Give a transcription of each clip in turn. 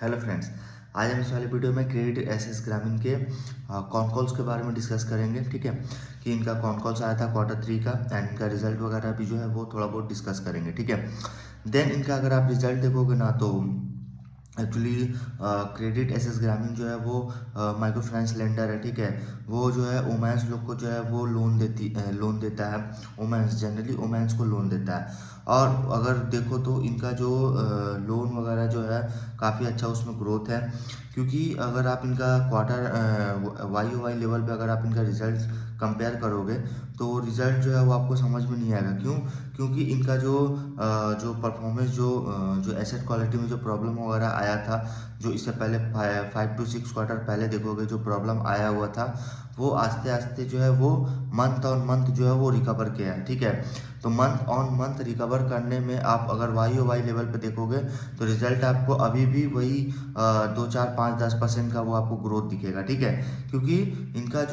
Hello friends. आज हम इस वाले वीडियो में क्रेडिट एसएस ग्रामीण के कॉन कॉल्स के बारे में डिस्कस करेंगे। ठीक है, कि इनका कॉन कॉल्स आया था Q3 का एंड इनका रिजल्ट वगैरह भी जो है वो थोड़ा बहुत डिस्कस करेंगे। ठीक है, देन इनका अगर आप रिजल्ट देखोगे ना तो एक्चुअली क्रेडिट एसएस ग्रामीण जो है वो माइक्रो फाइनेंस लेंडर है। ठीक है, वो जो है वुमेन्स लोग को जो है वो लोन देता है। वुमेन्स जनरली वुमेन्स को लोन देता है। और अगर देखो तो इनका जो लोन वगैरह जो है काफ़ी अच्छा उसमें ग्रोथ है। क्योंकि अगर आप इनका क्वार्टर वाई लेवल पे अगर आप इनका रिजल्ट कंपेयर करोगे तो रिजल्ट जो है वो आपको समझ में नहीं आएगा। क्यों? क्योंकि इनका जो परफॉर्मेंस जो एसेट क्वालिटी में जो प्रॉब्लम वगैरह आया था, जो इससे पहले 5 to 6 क्वार्टर पहले देखोगे जो प्रॉब्लम आया हुआ था, वो आस्ते आस्ते जो है वो मंथ ऑन मंथ जो है वो रिकवर किया है। ठीक है, तो मंथ ऑन मंथ रिकवर करने में आप अगर वाई लेवल पे देखोगे तो रिजल्ट आपको अभी भी वही 2 4 5 10% का वो आपको ग्रोथ दिखेगा। ठीक है, क्योंकि इनका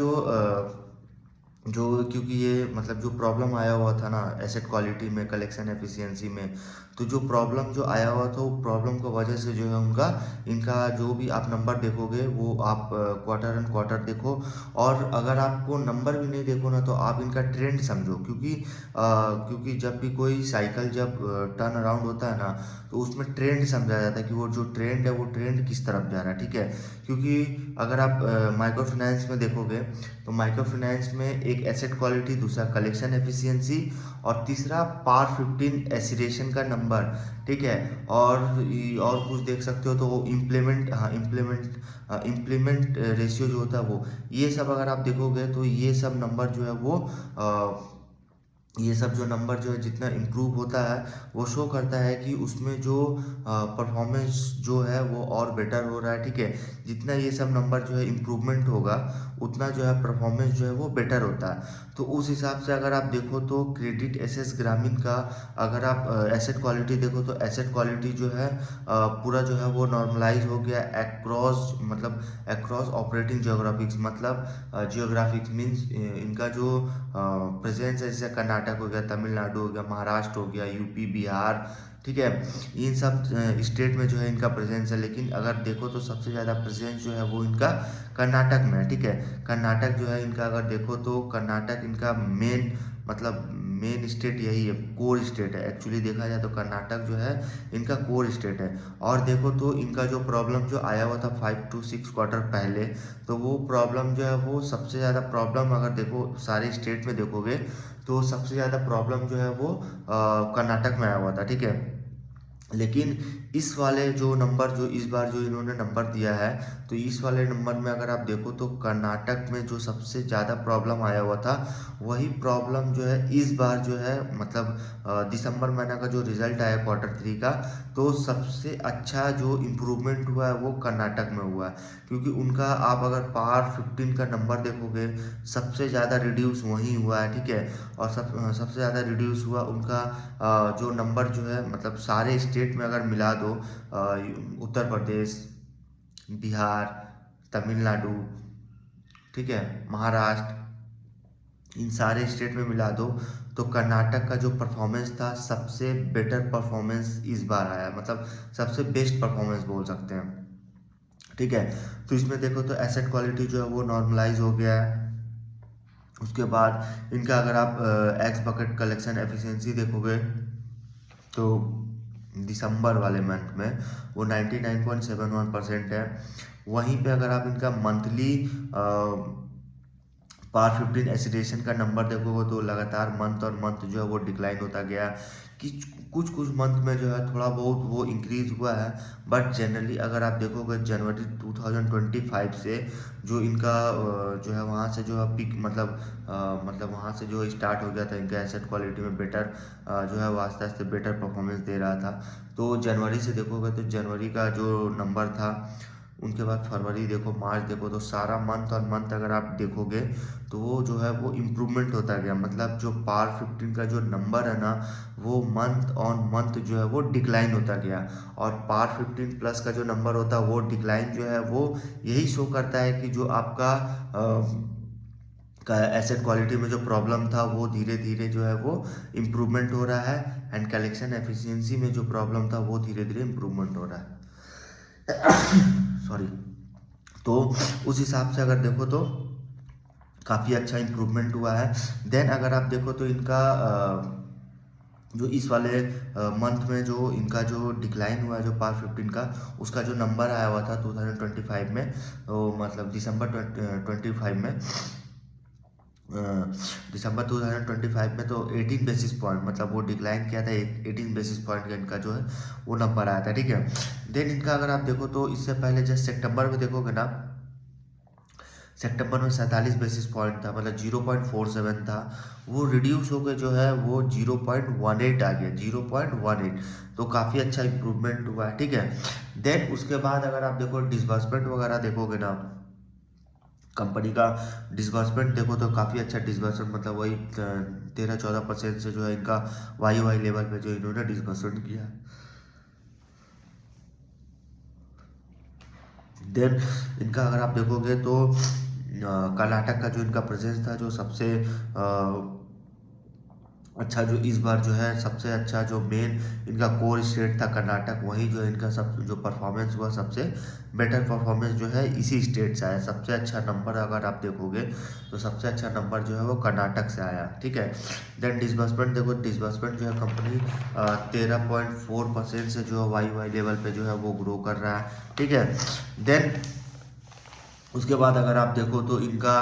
क्योंकि ये मतलब जो प्रॉब्लम आया हुआ था ना एसेट क्वालिटी में, कलेक्शन एफिशिएंसी में, तो जो प्रॉब्लम जो आया हुआ था वो प्रॉब्लम की वजह से जो है इनका जो भी आप नंबर देखोगे वो आप क्वार्टर एंड क्वार्टर देखो। और अगर आपको नंबर भी नहीं देखो ना तो आप इनका ट्रेंड समझो। क्योंकि जब भी कोई साइकिल जब टर्न अराउंड होता है ना तो उसमें ट्रेंड समझा जाता है कि वो जो ट्रेंड है वो ट्रेंड किस तरफ जा रहा है। ठीक है, क्योंकि अगर आप माइक्रो फाइनेंस में देखोगे तो माइक्रो फाइनेंस में एक एसेट क्वालिटी, दूसरा कलेक्शन एफिशिएंसी और तीसरा पार 15 एसिडेशन का नंबर। ठीक है, और कुछ देख सकते हो तो वो इम्प्लीमेंट रेशियो जो होता है वो, ये सब अगर आप देखोगे तो ये सब नंबर जो है वो ये सब जो नंबर जो है जितना इम्प्रूव होता है वो शो करता है कि उसमें जो परफॉर्मेंस जो है वो और बेटर हो रहा है। ठीक है, जितना ये सब नंबर जो है इम्प्रूवमेंट होगा उतना जो है परफॉर्मेंस जो है वो बेटर होता है। तो उस हिसाब से अगर आप देखो तो क्रेडिट एसएस ग्रामीण का अगर आप एसेट क्वालिटी देखो तो एसेट क्वालिटी जो है पूरा जो है वो नॉर्मलाइज हो गया एक्रॉस, मतलब एक्रॉस ऑपरेटिंग जियोग्राफिक्स, मतलब जियोग्राफिक्स मीन्स इनका जो प्रेजेंस है, जैसे कर्नाटक हो गया, तमिलनाडु हो गया, महाराष्ट्र हो गया, यूपी, बिहार। ठीक है, इन सब स्टेट में जो है इनका प्रेजेंस है। लेकिन अगर देखो तो सबसे ज़्यादा प्रेजेंस जो है वो इनका कर्नाटक में है। ठीक है, कर्नाटक जो है इनका अगर देखो तो कर्नाटक इनका मेन, मतलब मेन स्टेट यही है, कोर स्टेट है। एक्चुअली देखा जाए तो कर्नाटक जो है इनका कोर स्टेट है। और देखो तो इनका जो प्रॉब्लम जो आया हुआ था 5 to 6 क्वार्टर पहले, तो वो प्रॉब्लम जो है वो सबसे ज़्यादा प्रॉब्लम अगर देखो सारे स्टेट में देखोगे तो सबसे ज़्यादा प्रॉब्लम जो है वो कर्नाटक में आया हुआ था। ठीक है, लेकिन इस वाले जो नंबर जो इस बार जो इन्होंने नंबर दिया है, तो इस वाले नंबर में अगर आप देखो तो कर्नाटक में जो सबसे ज़्यादा प्रॉब्लम आया हुआ था वही प्रॉब्लम जो है इस बार जो है, मतलब दिसंबर महीना का जो रिजल्ट आया Q3 का, तो सबसे अच्छा जो इम्प्रूवमेंट हुआ है वो कर्नाटक में हुआ है। क्योंकि उनका आप अगर पार 15 का नंबर देखोगे सबसे ज़्यादा रिड्यूस वहीं हुआ है। ठीक है, और सबसे ज़्यादा रिड्यूस हुआ उनका जो नंबर जो है, मतलब सारे स्टेट में अगर मिला दो, उत्तर प्रदेश, बिहार, तमिलनाडु, ठीक है, महाराष्ट्र, इन सारे स्टेट में मिला दो तो कर्नाटक का जो परफॉर्मेंस था सबसे बेटर परफॉर्मेंस इस बार आया, मतलब सबसे बेस्ट परफॉर्मेंस बोल सकते हैं। ठीक है, तो इसमें देखो तो एसेट क्वालिटी जो है वो नॉर्मलाइज हो गया है। उसके बाद इनका अगर आप एक्स बकेट कलेक्शन एफिशिएंसी देखोगे तो दिसंबर वाले मंथ में वो 99.71% है। वहीं पे अगर आप इनका मंथली पार 15 एसिडेशन का नंबर देखोगे तो लगातार मंथ और मंथ जो है वो डिक्लाइन होता गया कि कुछ कुछ मंथ में जो है थोड़ा बहुत वो इंक्रीज हुआ है। बट जनरली अगर आप देखोगे जनवरी 2025 से जो इनका जो है वहाँ से जो है पिक, मतलब वहाँ से जो स्टार्ट हो गया था इनका एसेट क्वालिटी में बेटर जो है वो आस्ते आस्ते बेटर परफॉर्मेंस दे रहा था। तो जनवरी से देखोगे तो जनवरी का जो नंबर था, उनके बाद फरवरी देखो, मार्च देखो, तो सारा मंथ और मंथ अगर आप देखोगे तो वो जो है वो इम्प्रूवमेंट होता गया। मतलब जो पार 15 का जो नंबर है ना वो मंथ ऑन मंथ जो है वो डिक्लाइन होता गया। और पार 15 प्लस का जो नंबर होता है वो डिक्लाइन जो है वो यही शो करता है कि जो आपका का एसेट क्वालिटी में जो प्रॉब्लम था वो धीरे धीरे जो है वो इम्प्रूवमेंट हो रहा है, एंड कलेक्शन एफिशिएंसी में जो प्रॉब्लम था वो धीरे धीरे इम्प्रूवमेंट हो रहा है। सॉरी। तो उस हिसाब से अगर देखो तो काफ़ी अच्छा इम्प्रूवमेंट हुआ है। देन अगर आप देखो तो इनका जो इस वाले मंथ में जो इनका जो डिक्लाइन हुआ है जो पावर 15 का, उसका जो नंबर आया हुआ था 2025 में, तो मतलब दिसंबर 25 में, दिसंबर 2025 में, तो 18 बेसिस पॉइंट, मतलब वो डिक्लाइन किया था 18 बेसिस पॉइंट का इनका जो है वो नंबर आया था, ठीक है। देन इनका अगर आप देखो तो इससे पहले जस्ट सितंबर में देखोगे ना, सितंबर में 47 बेसिस पॉइंट था, मतलब 0.47 था, वो रिड्यूस होकर जो है वो 0.18 आ गया, 0.18। तो काफ़ी अच्छा इंप्रूवमेंट हुआ है, ठीक है। देन उसके बाद अगर आप देखो डिसबर्समेंट वगैरह देखोगे ना, कंपनी का डिसबर्समेंट देखो तो काफ़ी अच्छा डिसबर्समेंट, मतलब वही 13-14% से जो है इनका वाई लेवल पे जो इन्होंने डिसबर्समेंट किया। देन इनका अगर आप देखोगे तो कर्नाटक का जो इनका प्रेजेंस था, जो सबसे अच्छा, जो इस बार जो है सबसे अच्छा जो मेन इनका कोर स्टेट था कर्नाटक, वही जो है इनका सब जो परफॉर्मेंस हुआ, सबसे बेटर परफॉर्मेंस जो है इसी स्टेट से आया। सबसे अच्छा नंबर अगर आप देखोगे तो सबसे अच्छा नंबर जो है वो कर्नाटक से आया, ठीक है। देन डिसबर्समेंट देखो, डिसबर्समेंट जो है कंपनी 13.4% से जो है वाई लेवल पे जो है वो ग्रो कर रहा है, ठीक है। देन उसके बाद अगर आप देखो तो इनका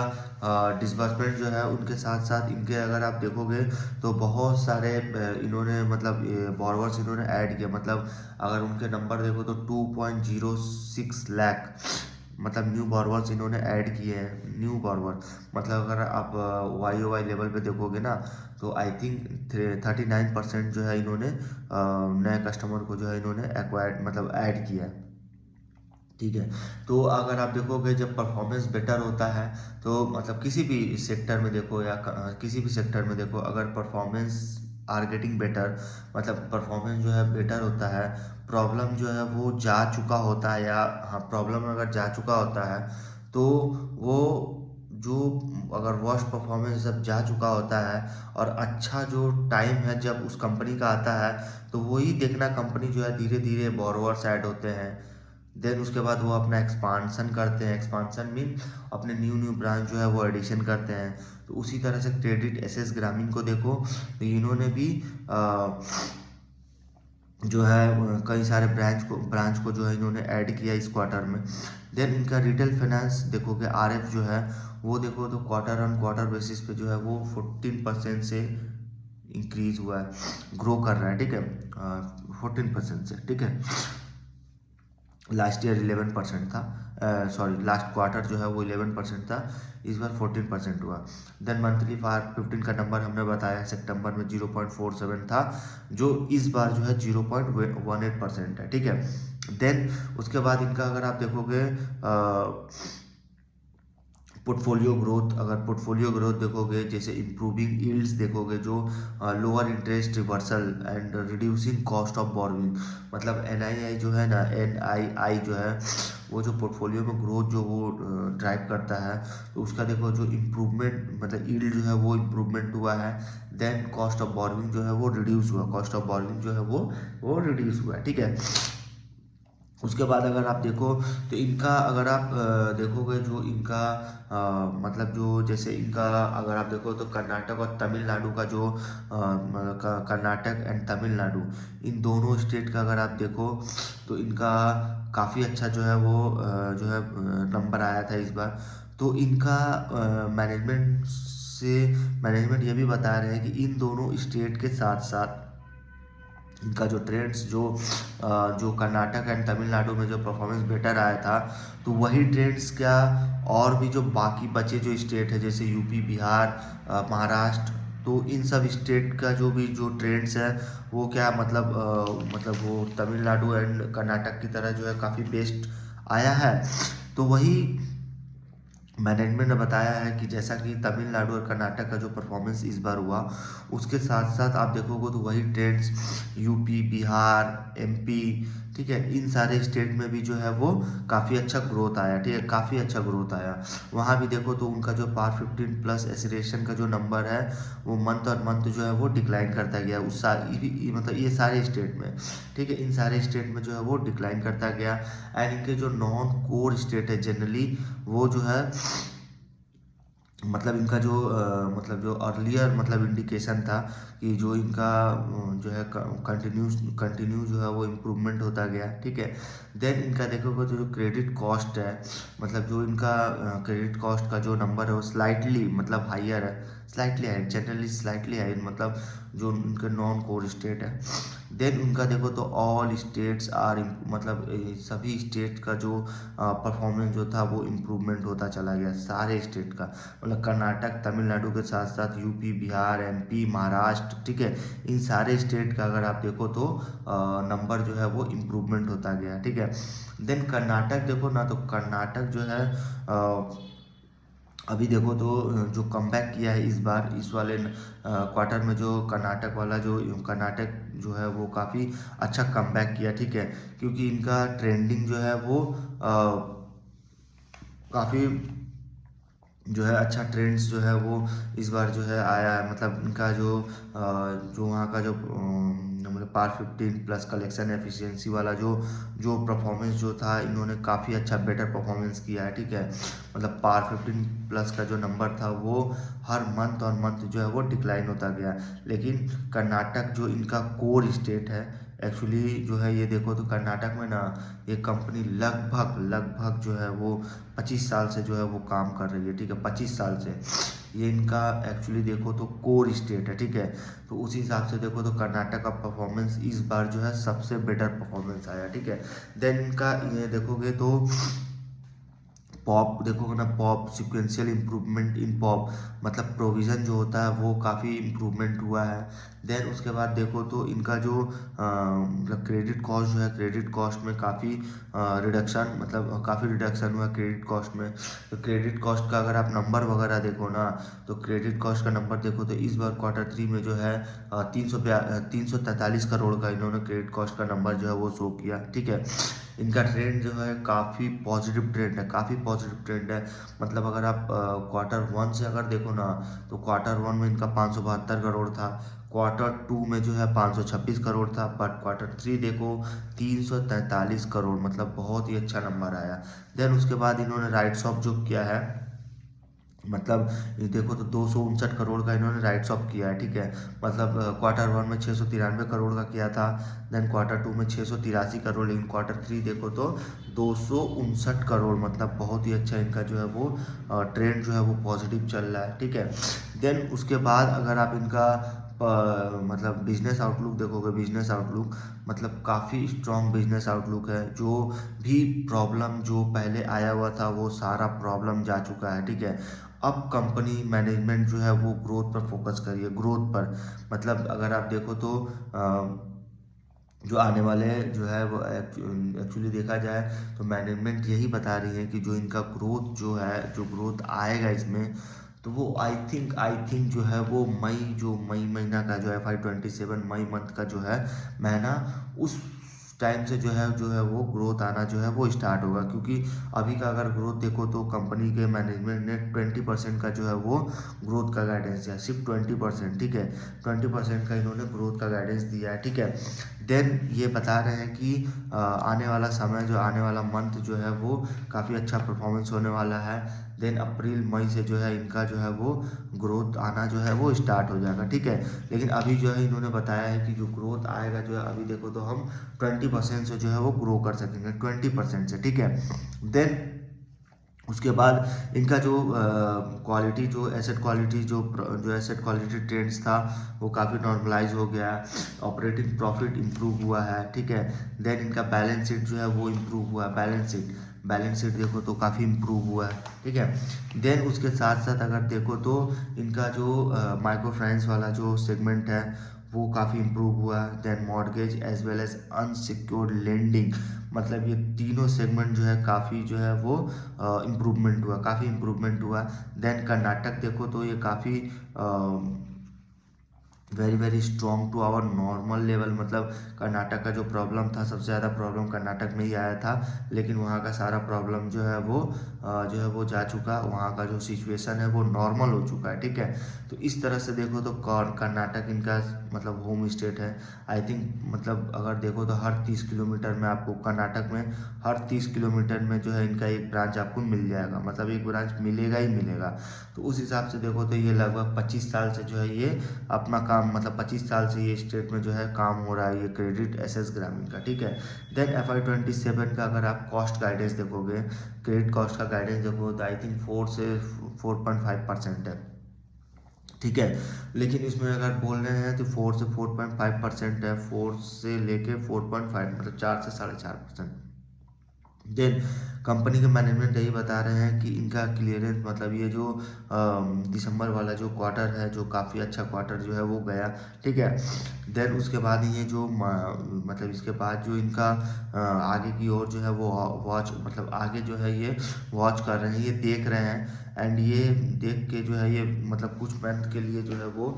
डिसबर्समेंट जो है, उनके साथ साथ इनके अगर आप देखोगे तो बहुत सारे इन्होंने मतलब बॉरवर्स इन्होंने ऐड किया, मतलब अगर उनके नंबर देखो तो 2.06 लाख, मतलब न्यू बॉरवर्स इन्होंने ऐड किए हैं, न्यू बॉरवर। मतलब अगर आप वाई लेवल पे देखोगे ना, तो आई थिंक 39% जो है इन्होंने नए कस्टमर को जो है इन्होंने एक्वायर्ड, मतलब ऐड किया है, ठीक है। तो अगर आप देखोगे जब परफॉर्मेंस बेटर होता है, तो मतलब किसी भी सेक्टर में देखो या किसी भी सेक्टर में देखो, अगर परफॉर्मेंस आर गेटिंग बेटर, मतलब परफॉर्मेंस जो है बेटर होता है, प्रॉब्लम जो है वो जा चुका होता है, या हाँ प्रॉब्लम अगर जा चुका होता है, तो वो जो अगर वर्स्ट परफॉर्मेंस जब जा चुका होता है और अच्छा जो टाइम है जब उस कंपनी का आता है, तो वही देखना कंपनी जो है धीरे धीरे बोरोवर्स ऐड होते हैं। देन उसके बाद वो अपना एक्सपांसन करते हैं, एक्सपांसन मीन अपने न्यू न्यू ब्रांच जो है वो एडिशन करते हैं। तो उसी तरह से क्रेडिट एसएस ग्रामीण को देखो, तो इन्होंने भी जो है कई सारे ब्रांच को जो है इन्होंने ऐड किया इस क्वार्टर में। देन इनका रिटेल फाइनेंस देखोगे, आरएफ जो है वो देखो तो क्वार्टर ऑन क्वार्टर बेसिस पे जो है वो 14% से इंक्रीज हुआ है, ग्रो कर रहा है, ठीक है, 14% से, ठीक है। लास्ट ईयर 11% था, सॉरी लास्ट क्वार्टर जो है वो 11% था, इस बार 14% हुआ। देन मंथली फार 15 का नंबर हमने बताया सितंबर में 0.47 था, जो इस बार जो है 0.18% है, ठीक है। देन उसके बाद इनका अगर आप देखोगे पोर्टफोलियो ग्रोथ, अगर पोर्टफोलियो ग्रोथ देखोगे, जैसे इम्प्रूविंग यील्ड्स देखोगे, जो lower interest reversal and reducing cost of borrowing, मतलब एनआईआई जो है ना, एनआईआई जो है वो जो पोर्टफोलियो में ग्रोथ जो वो ड्राइव करता है, तो उसका देखो जो इम्प्रूवमेंट, मतलब यील्ड जो है वो इम्प्रूवमेंट हुआ है। देन कॉस्ट ऑफ बोरोइंग जो है वो रिड्यूस हुआ, कॉस्ट ऑफ बोरोइंग जो है वो रिड्यूस हुआ है, ठीक है। उसके बाद अगर आप देखो तो इनका अगर आप देखोगे जो इनका मतलब जो जैसे इनका अगर आप देखो तो कर्नाटक और तमिलनाडु का जो कर्नाटक एंड तमिलनाडु, इन दोनों स्टेट का अगर आप देखो तो इनका काफ़ी अच्छा जो है वो जो है नंबर आया था इस बार। तो इनका मैनेजमेंट ये भी बता रहे हैं कि इन दोनों स्टेट के साथ साथ इनका जो ट्रेंड्स जो कर्नाटक एंड तमिलनाडु में जो परफॉर्मेंस बेटर आया था, तो वही ट्रेंड्स क्या और भी जो बाकी बचे जो स्टेट है, जैसे यूपी, बिहार, महाराष्ट्र, तो इन सब स्टेट का जो भी जो ट्रेंड्स है वो क्या मतलब वो तमिलनाडु एंड कर्नाटक की तरह जो है काफ़ी बेस्ट आया है। तो वही मैनेजमेंट ने बताया है कि जैसा कि तमिलनाडु और कर्नाटक का जो परफॉर्मेंस इस बार हुआ, उसके साथ साथ आप देखोगे तो वही ट्रेंड्स यूपी, बिहार, एमपी, ठीक है, इन सारे स्टेट में भी जो है वो काफ़ी अच्छा ग्रोथ आया, ठीक है, काफ़ी अच्छा ग्रोथ आया। वहाँ भी देखो तो उनका जो पार 15 प्लस एसिलेशन का जो नंबर है वो मंथ और मंथ जो है वो डिक्लाइन करता गया मतलब ये सारे स्टेट में, ठीक है, इन सारे स्टेट में जो है वो डिक्लाइन करता गया। एंड इनके जो नॉन कोर स्टेट है जनरली वो जो है मतलब इनका जो मतलब जो अर्लियर मतलब इंडिकेशन था कि जो इनका जो है कंटिन्यू जो है वो इम्प्रूवमेंट होता गया, ठीक है। देन इनका देखोगे तो जो क्रेडिट कॉस्ट है, मतलब जो इनका क्रेडिट कॉस्ट का जो नंबर है वो स्लाइटली मतलब हाइयर है, slightly higher, generally slightly higher, मतलब जो उनके नॉन कोर स्टेट है। देन उनका देखो तो ऑल स्टेट्स आर मतलब सभी स्टेट का जो परफॉर्मेंस जो था वो इम्प्रूवमेंट होता चला गया, सारे स्टेट का, मतलब कर्नाटक तमिलनाडु के साथ साथ यूपी बिहार एमपी महाराष्ट्र, ठीक है, इन सारे स्टेट का अगर आप देखो तो नंबर जो है वो इम्प्रूवमेंट होता गया, ठीक है। देन कर्नाटक देखो ना, तो कर्नाटक जो है अभी देखो तो जो कमबैक किया है इस बार इस वाले क्वार्टर में, जो कर्नाटक वाला जो कर्नाटक जो है वो काफ़ी अच्छा कमबैक किया, ठीक है, क्योंकि इनका ट्रेंडिंग जो है वो काफ़ी जो है अच्छा ट्रेंड्स जो है वो इस बार जो है आया है, मतलब इनका जो वहाँ का जो मतलब पार 15 प्लस कलेक्शन एफिशिएंसी वाला जो परफॉर्मेंस जो था, इन्होंने काफ़ी अच्छा बेटर परफॉर्मेंस किया है, ठीक है, मतलब पार 15 प्लस का जो नंबर था वो हर मंथ और मंथ जो है वो डिक्लाइन होता गया। लेकिन कर्नाटक जो इनका कोर स्टेट है, एक्चुअली जो है ये देखो तो कर्नाटक में ना ये कंपनी लगभग लगभग जो है वो 25 साल से जो है वो काम कर रही है, ठीक है, 25 साल से ये इनका एक्चुअली देखो तो कोर स्टेट है, ठीक है। तो उस हिसाब से देखो तो कर्नाटक का परफॉर्मेंस इस बार जो है सबसे बेटर परफॉर्मेंस आया, ठीक है। देन इनका ये देखोगे तो पॉप देखोगे ना, pop sequential improvement in pop, मतलब प्रोविज़न जो होता है वो काफ़ी इम्प्रूवमेंट हुआ है। देन उसके बाद देखो तो इनका जो मतलब क्रेडिट कॉस्ट जो है, क्रेडिट कॉस्ट में काफ़ी रिडक्शन, मतलब काफ़ी रिडक्शन हुआ क्रेडिट कॉस्ट में। तो क्रेडिट कॉस्ट का अगर आप नंबर वगैरह देखो ना, तो क्रेडिट कॉस्ट का नंबर देखो तो इस बार क्वार्टर 3 में जो है 343 करोड़ का इन्होंने क्रेडिट कॉस्ट का नंबर जो है वो शो किया, ठीक है। इनका ट्रेंड जो है काफ़ी पॉजिटिव ट्रेंड है, काफ़ी पॉजिटिव ट्रेंड है, मतलब अगर आप क्वार्टर 1 से अगर देखो ना, तो क्वार्टर 1 में इनका 572 करोड़ था, क्वार्टर 2 में जो है 526 करोड़ था, बट क्वार्टर 3 देखो 343 करोड़, मतलब बहुत ही अच्छा नंबर आया। देन उसके बाद इन्होंने राइट्स ऑफ जो किया है, मतलब ये देखो तो 259 करोड़ का इन्होंने राइट्स ऑफ किया है, ठीक है, मतलब क्वार्टर 1 में 693 करोड़ का किया था, देन क्वार्टर 2 में 683 करोड़, लेकिन क्वार्टर 3 देखो तो 259 करोड़, मतलब बहुत ही अच्छा इनका जो है वो ट्रेंड जो है वो पॉजिटिव चल रहा है, ठीक है। देन उसके बाद अगर आप इनका मतलब बिजनेस आउटलुक देखोगे, बिजनेस आउटलुक मतलब काफ़ी स्ट्रॉन्ग बिजनेस आउटलुक है, जो भी प्रॉब्लम जो पहले आया हुआ था वो सारा प्रॉब्लम जा चुका है, ठीक है। अब कंपनी मैनेजमेंट जो है वो ग्रोथ पर फोकस करिए, ग्रोथ पर, मतलब अगर आप देखो तो जो आने वाले जो है वो एक्चुअली देखा जाए तो मैनेजमेंट यही बता रही है कि जो इनका ग्रोथ जो है, जो ग्रोथ आएगा इसमें, तो वो आई थिंक जो है वो मई महीना का जो है FY 27 मई मंथ का जो है महीना, उस टाइम से जो है वो ग्रोथ आना जो है वो स्टार्ट होगा, क्योंकि अभी का अगर ग्रोथ देखो तो कंपनी के मैनेजमेंट ने 20% का जो है वो ग्रोथ का गाइडेंस दिया, सिर्फ 20%, ठीक है, 20% का इन्होंने ग्रोथ का गाइडेंस दिया है, ठीक है। देन ये बता रहे हैं कि आने वाला समय जो आने वाला मंथ जो है वो काफ़ी अच्छा परफॉर्मेंस होने वाला है। देन अप्रैल मई से जो है इनका जो है वो ग्रोथ आना जो है वो स्टार्ट हो जाएगा, ठीक है। लेकिन अभी जो है इन्होंने बताया है कि जो ग्रोथ आएगा जो है, अभी देखो तो हम 20% से जो है वो ग्रो कर सकेंगे, 20% से, ठीक है। देन उसके बाद इनका जो क्वालिटी जो एसेट क्वालिटी जो एसेट क्वालिटी ट्रेंड्स था वो काफ़ी नॉर्मलाइज हो गया है, ऑपरेटिंग प्रॉफिट इम्प्रूव हुआ है, ठीक है। देन इनका बैलेंस शीट जो है वो इम्प्रूव हुआ है, बैलेंस शीट देखो तो काफ़ी इम्प्रूव हुआ है, ठीक है। देन उसके साथ साथ अगर देखो तो इनका जो माइक्रो फाइनेंस वाला जो सेगमेंट है वो काफ़ी इम्प्रूव हुआ है। Then mortgage as well as unsecured lending, मतलब ये तीनों सेगमेंट जो है काफ़ी जो है वो इम्प्रूवमेंट हुआ, काफ़ी इम्प्रूवमेंट हुआ। देन कर्नाटक देखो तो ये काफ़ी very very strong to our normal level. मतलब कर्नाटक का जो प्रॉब्लम था, सबसे ज़्यादा प्रॉब्लम कर्नाटक में ही आया था, लेकिन वहाँ का सारा प्रॉब्लम जो है वो जा चुका, वहाँ का जो सिचुएशन है वो नॉर्मल हो चुका है। ठीक है, तो इस तरह से देखो तो कर्नाटक इनका मतलब होम स्टेट है। आई थिंक मतलब अगर देखो तो हर 30 किलोमीटर में आपको कर्नाटक में हर 30 किलोमीटर में जो है इनका एक ब्रांच आपको मिल जाएगा, मतलब एक ब्रांच मिलेगा ही मिलेगा। तो उस हिसाब से देखो तो ये लगभग 25 साल से जो है ये अपना काम, मतलब 25 साल से ये स्टेट में जो है काम हो रहा है, ये क्रेडिट एसएस ग्रामीण का। ठीक है, देन FY 27 का अगर आप कॉस्ट गाइडेंस देखोगे, क्रेडिट कॉस्ट का गाइडेंस देखो तो आई थिंक 4 से 4.5% है। ठीक है, लेकिन इसमें अगर बोल रहे हैं तो 4 से 4.5% है, 4 से लेके 4.5 मतलब 4 से 4.5%। देन कंपनी के मैनेजमेंट यही बता रहे हैं कि इनका क्लियरेंस, मतलब ये जो दिसंबर वाला जो क्वार्टर है, जो काफ़ी अच्छा क्वार्टर जो है वो गया। ठीक है, देन उसके बाद ये जो मतलब इसके बाद जो इनका आगे की ओर जो है वो वॉच, मतलब आगे जो है ये वॉच कर रहे हैं, ये देख रहे हैं। एंड ये देख के जो है ये मतलब कुछ मंथ के लिए जो है वो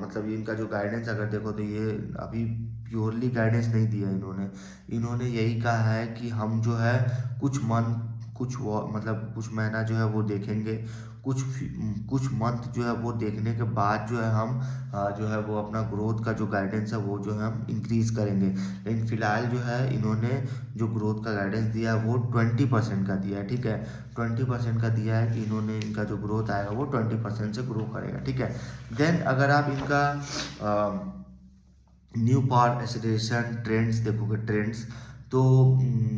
मतलब इनका जो गाइडेंस अगर देखो तो ये अभी प्योरली गाइडेंस नहीं दिया इन्होंने। इन्होंने यही कहा है कि हम जो है कुछ मंथ, मतलब कुछ महीना जो है वो देखेंगे, कुछ मंथ जो है वो देखने के बाद जो है हम जो है वो अपना ग्रोथ का जो गाइडेंस है वो जो है हम इंक्रीज करेंगे। लेकिन फिलहाल जो है इन्होंने जो ग्रोथ का गाइडेंस दिया है वो 20% का दिया है। ठीक है, 20% का दिया है कि इन्होंने इनका जो ग्रोथ आएगा वो 20% से ग्रो करेगा। ठीक है, देन अगर आप इनका न्यू पावर एसिलेशन ट्रेंड्स देखोगे, ट्रेंड्स तो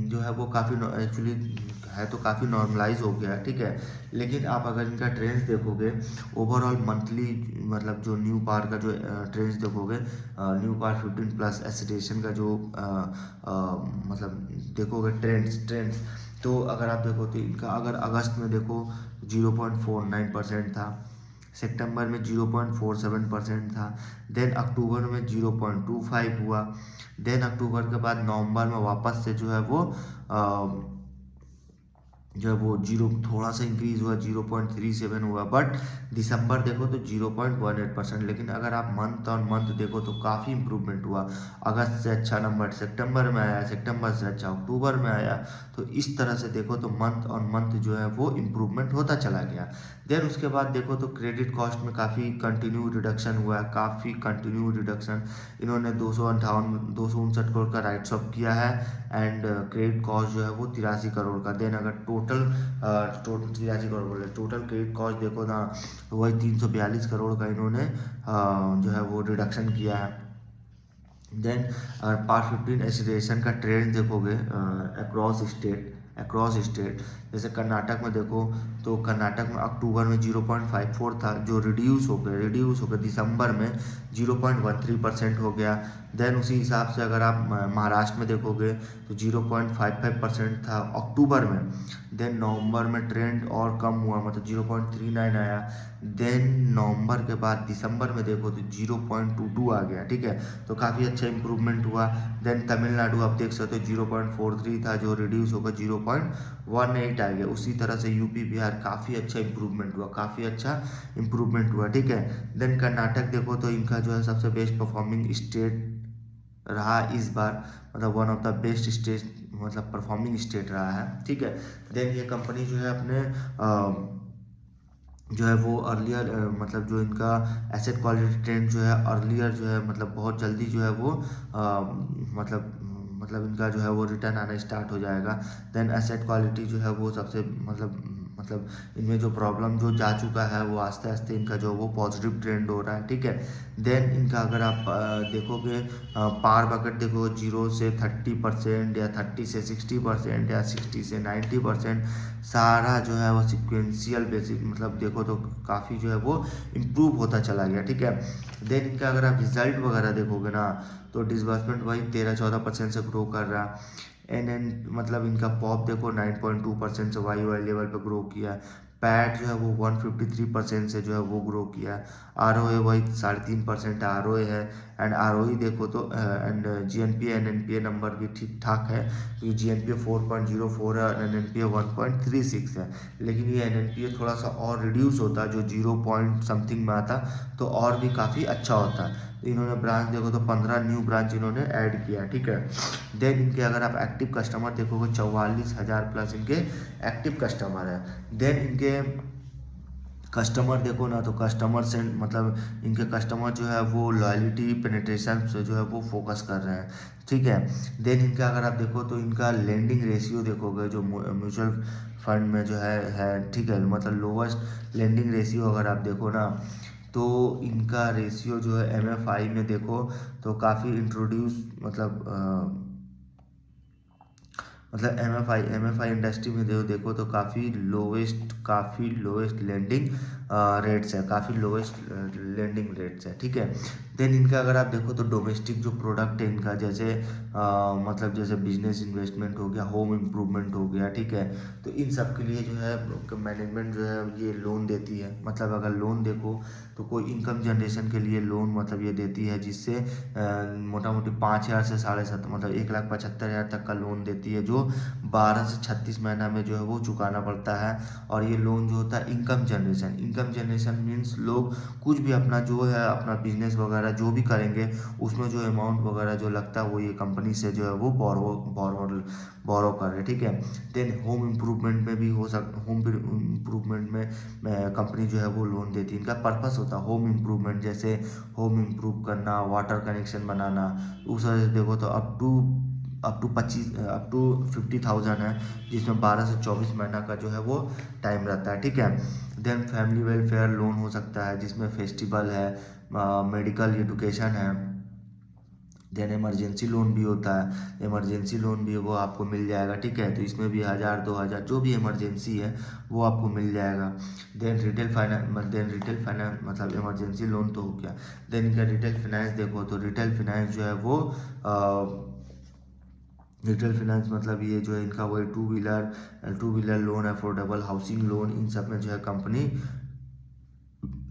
जो है वो काफ़ी एक्चुअली है तो काफ़ी नॉर्मलाइज हो गया है। ठीक है, लेकिन आप अगर इनका ट्रेंड्स देखोगे ओवरऑल मंथली, मतलब जो न्यू पावर का जो ट्रेंड्स देखोगे, न्यू पावर 15+ एसिलेशन का जो मतलब देखोगे ट्रेंड्स तो अगर आप देखो तो इनका अगर अगस्त में देखो 0.49% था, सितंबर में 0.47% था, देन अक्टूबर में 0.25 हुआ, देन अक्टूबर के बाद नवंबर में वापस से जो है वो जो है वो जीरो थोड़ा सा इंक्रीज हुआ, 0.37 हुआ। बट दिसंबर देखो तो 0.18%। लेकिन अगर आप मंथ ऑन मंथ देखो तो काफ़ी इंप्रूवमेंट हुआ। अगस्त से अच्छा नंबर सितंबर में आया, सितंबर से अच्छा अक्टूबर में आया। तो इस तरह से देखो तो मंथ ऑन मंथ जो है वो इम्प्रूवमेंट होता चला गया। देन उसके बाद देखो तो क्रेडिट कॉस्ट में काफ़ी कंटिन्यू रिडक्शन हुआ है, काफ़ी कंटिन्यू रिडक्शन। इन्होंने 259 करोड़ का राइट्स ऑफ किया है एंड क्रेडिट कॉस्ट जो है वो 83 करोड़ का। देन अगर टोटल 83 करोड़ बोले, टोटल क्रेडिट कॉस्ट देखो ना तो वही 342 करोड़ का इन्होंने जो है वो रिडक्शन किया है। देन अगर पार्ट 15 एसिलेशन का ट्रेंड देखोगे अक्रॉस स्टेट, जैसे कर्नाटक में देखो तो कर्नाटक में अक्टूबर में 0.54 था, जो रिड्यूस हो गया दिसंबर में 0.13% हो गया। देन उसी हिसाब से अगर आप महाराष्ट्र में देखोगे तो 0.55% था अक्टूबर में। देन नवंबर में ट्रेंड और कम हुआ, मतलब 0.39 आया। देन नवंबर के बाद दिसंबर में देखो तो 0.22 आ गया। ठीक है, तो काफ़ी अच्छा इंप्रूवमेंट हुआ। देन तमिलनाडु आप देख सकते हो 0.43 था, जो रिड्यूस होकर 0.18 आ गया। उसी तरह से यूपी बिहार काफ़ी अच्छा इंप्रूवमेंट हुआ, काफ़ी अच्छा इंप्रूवमेंट हुआ। ठीक है, देन कर्नाटक देखो तो इनका जो है सबसे बेस्ट परफॉर्मिंग स्टेट रहा इस बार, मतलब one of the best state, मतलब परफॉर्मिंग स्टेट रहा है। ठीक है, देन ये कंपनी जो है अपने जो है वो अर्लियर मतलब जो इनका एसेट क्वालिटी ट्रेंड जो है अर्लियर जो है मतलब बहुत जल्दी जो है वो मतलब इनका जो है वो रिटर्न आना स्टार्ट हो जाएगा। देन एसेट क्वालिटी जो है वो सबसे मतलब इनमें जो प्रॉब्लम जो जा चुका है वो आस्ते आस्ते इनका जो वो पॉजिटिव ट्रेंड हो रहा है। ठीक है, देन इनका अगर आप देखोगे पार बकेट देखो 0 से 30% या 30 से 60% या 60 से 90%, सारा जो है वो सिक्वेंशियल बेसिस मतलब देखो तो काफ़ी जो है वो इम्प्रूव होता चला गया। ठीक है, देन इनका अगर आप रिजल्ट वगैरह देखोगे ना तो डिसबर्समेंट वही 13-14% से ग्रो कर रहा है। एन मतलब इनका पॉप देखो 9.2% से वाई लेवल पे ग्रो किया है। पैट जो है वो 153% से जो है वो ग्रो किया है। आर ओ ए वही 3.5% आर ओ ए है। एंड आरओई देखो तो एंड जीएनपीए एनएनपीए नंबर भी ठीक ठाक है, क्योंकि जीएनपीए 4.04 है और एनएनपीए 1.36 है। लेकिन ये एनएनपीए थोड़ा सा और रिड्यूस होता, जो 0 पॉइंट समथिंग में आता तो और भी काफ़ी अच्छा होता। तो इन्होंने ब्रांच देखो तो 15 न्यू ब्रांच इन्होंने ऐड किया, ठीक है। देन इनके अगर आप एक्टिव कस्टमर देखोगे 44,000 प्लस इनके एक्टिव कस्टमर है। देन इनके कस्टमर देखो ना तो कस्टमर से मतलब इनके कस्टमर जो है वो लॉयल्टी पेनिट्रेशन से जो है वो फोकस कर रहे हैं, ठीक है। देन इनका अगर आप देखो तो इनका लेंडिंग रेशियो देखोगे जो म्यूचुअल फंड में जो है ठीक है, मतलब लोवेस्ट लेंडिंग रेशियो अगर आप देखो ना तो इनका रेशियो जो है एमएफआई में देखो तो काफ़ी इंट्रोड्यूस मतलब एमएफआई इंडस्ट्री में देखो तो काफ़ी लोवेस्ट लेंडिंग रेट्स है, काफ़ी लोवेस्ट लेंडिंग रेट्स है, ठीक है। देन इनका अगर आप देखो तो डोमेस्टिक जो प्रोडक्ट है इनका, जैसे मतलब जैसे बिजनेस इन्वेस्टमेंट हो गया, होम इम्प्रूवमेंट हो गया, ठीक है। तो इन सब के लिए जो है मैनेजमेंट जो है ये लोन देती है। मतलब अगर लोन देखो तो कोई इनकम जनरेशन के लिए लोन मतलब ये देती है, जिससे मोटा मोटी 5,000 से 7.5 मतलब 1,75,000 तक का लोन देती है, जो 12 से 36 महीना में जो है वो चुकाना पड़ता है। और ये लोन जो होता है इनकम जनरेशन मीन्स लोग कुछ भी अपना जो है अपना बिजनेस वगैरह जो भी करेंगे उसमें जो अमाउंट वगैरह जो लगता है वो ये कंपनी से जो है वो बोरो कर रहे, ठीक है। देन होम इम्प्रूवमेंट में भी होम इम्प्रूवमेंट में कंपनी जो है वो लोन देती है। इनका पर्पस होता है होम इम्प्रूवमेंट, जैसे होम इम्प्रूव करना, वाटर कनेक्शन बनाना। उस वजह से देखो तो अप टू 50,000 है, जिसमें 12 से 24 महीना का जो है वो टाइम रहता है, ठीक है। देन फैमिली वेलफेयर लोन हो सकता है, जिसमें फेस्टिवल है, मेडिकल एजुकेशन है। देन इमरजेंसी लोन भी होता है, इमरजेंसी लोन भी वो आपको मिल जाएगा, ठीक है। तो इसमें भी 1,000 2,000 जो भी इमरजेंसी है वो आपको मिल जाएगा। देन रिटेल फाइनेंस मतलब इमरजेंसी लोन तो हो गया। देन इनका रिटेल फाइनेंस देखो तो रिटेल फाइनेंस जो है वो रिटेल फाइनेंस मतलब ये जो है इनका वही two wheeler loan, affordable housing loan, इन सब में जो है कंपनी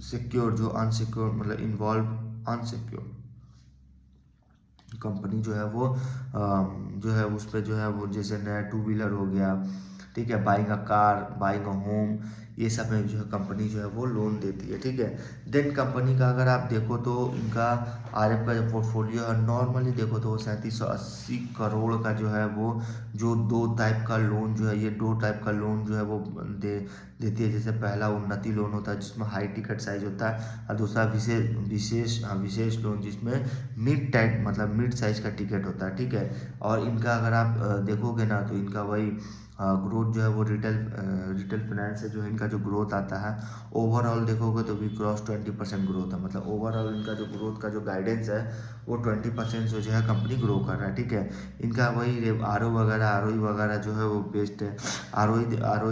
सिक्योर जो अनसिक्योर मतलब इन्वॉल्व अनसिक्योर कंपनी जो है वो जो है उस पर जो है वो जैसे नया टू व्हीलर हो गया, ठीक है, buying a car, buying a home, ये सब में जो है कंपनी जो है वो लोन देती है, ठीक है। देन कंपनी का अगर आप देखो तो इनका आरएफ का जो पोर्टफोलियो है नॉर्मली देखो तो वो 3780 करोड़ का जो है वो जो दो टाइप का लोन जो है ये दो टाइप का लोन जो है वो देती है। जैसे पहला उन्नति लोन होता है जिसमें हाई टिकट साइज होता है, और दूसरा विशेष लोन जिसमें मिड टाइप मतलब मिड साइज का टिकट होता है, ठीक है। और इनका अगर आप देखोगे ना तो इनका वही ग्रोथ जो है वो रिटेल फाइनेंस से जो है इनका जो ग्रोथ आता है ओवरऑल देखोगे तो भी क्रॉस 20% ग्रोथ है। मतलब ओवरऑल इनका जो ग्रोथ का जो गाइडेंस है वो 20% से जो है कंपनी ग्रो कर रहा है, ठीक है। इनका वही आरओई वगैरह जो है वो बेस्ट है। आरओई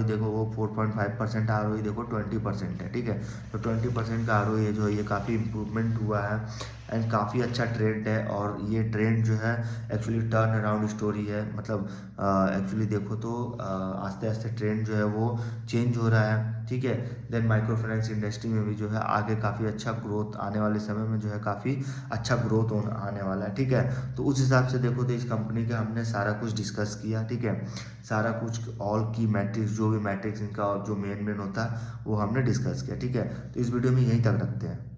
देखो वो 4.5% आरओई देखो 20% है, ठीक है। तो 20% का आरओई जो है ये काफ़ी इम्प्रूवमेंट हुआ है एंड काफ़ी अच्छा ट्रेंड है। और ये ट्रेंड जो है एक्चुअली टर्न अराउंड स्टोरी है। मतलब एक्चुअली देखो तो आस्ते आस्ते ट्रेंड जो है वो चेंज हो रहा है, ठीक है। देन माइक्रो फाइनेंस इंडस्ट्री में भी जो है आगे काफ़ी अच्छा ग्रोथ आने वाले समय में जो है काफ़ी अच्छा ग्रोथ आने वाला है, ठीक है। तो उस हिसाब से देखो तो इस कंपनी का हमने सारा कुछ डिस्कस किया, ठीक है। सारा कुछ ऑल की मैट्रिक्स जो भी मैट्रिक्स इनका जो मेन होता है वो हमने डिस्कस किया, ठीक है। तो इस वीडियो में यहीं तक रखते हैं।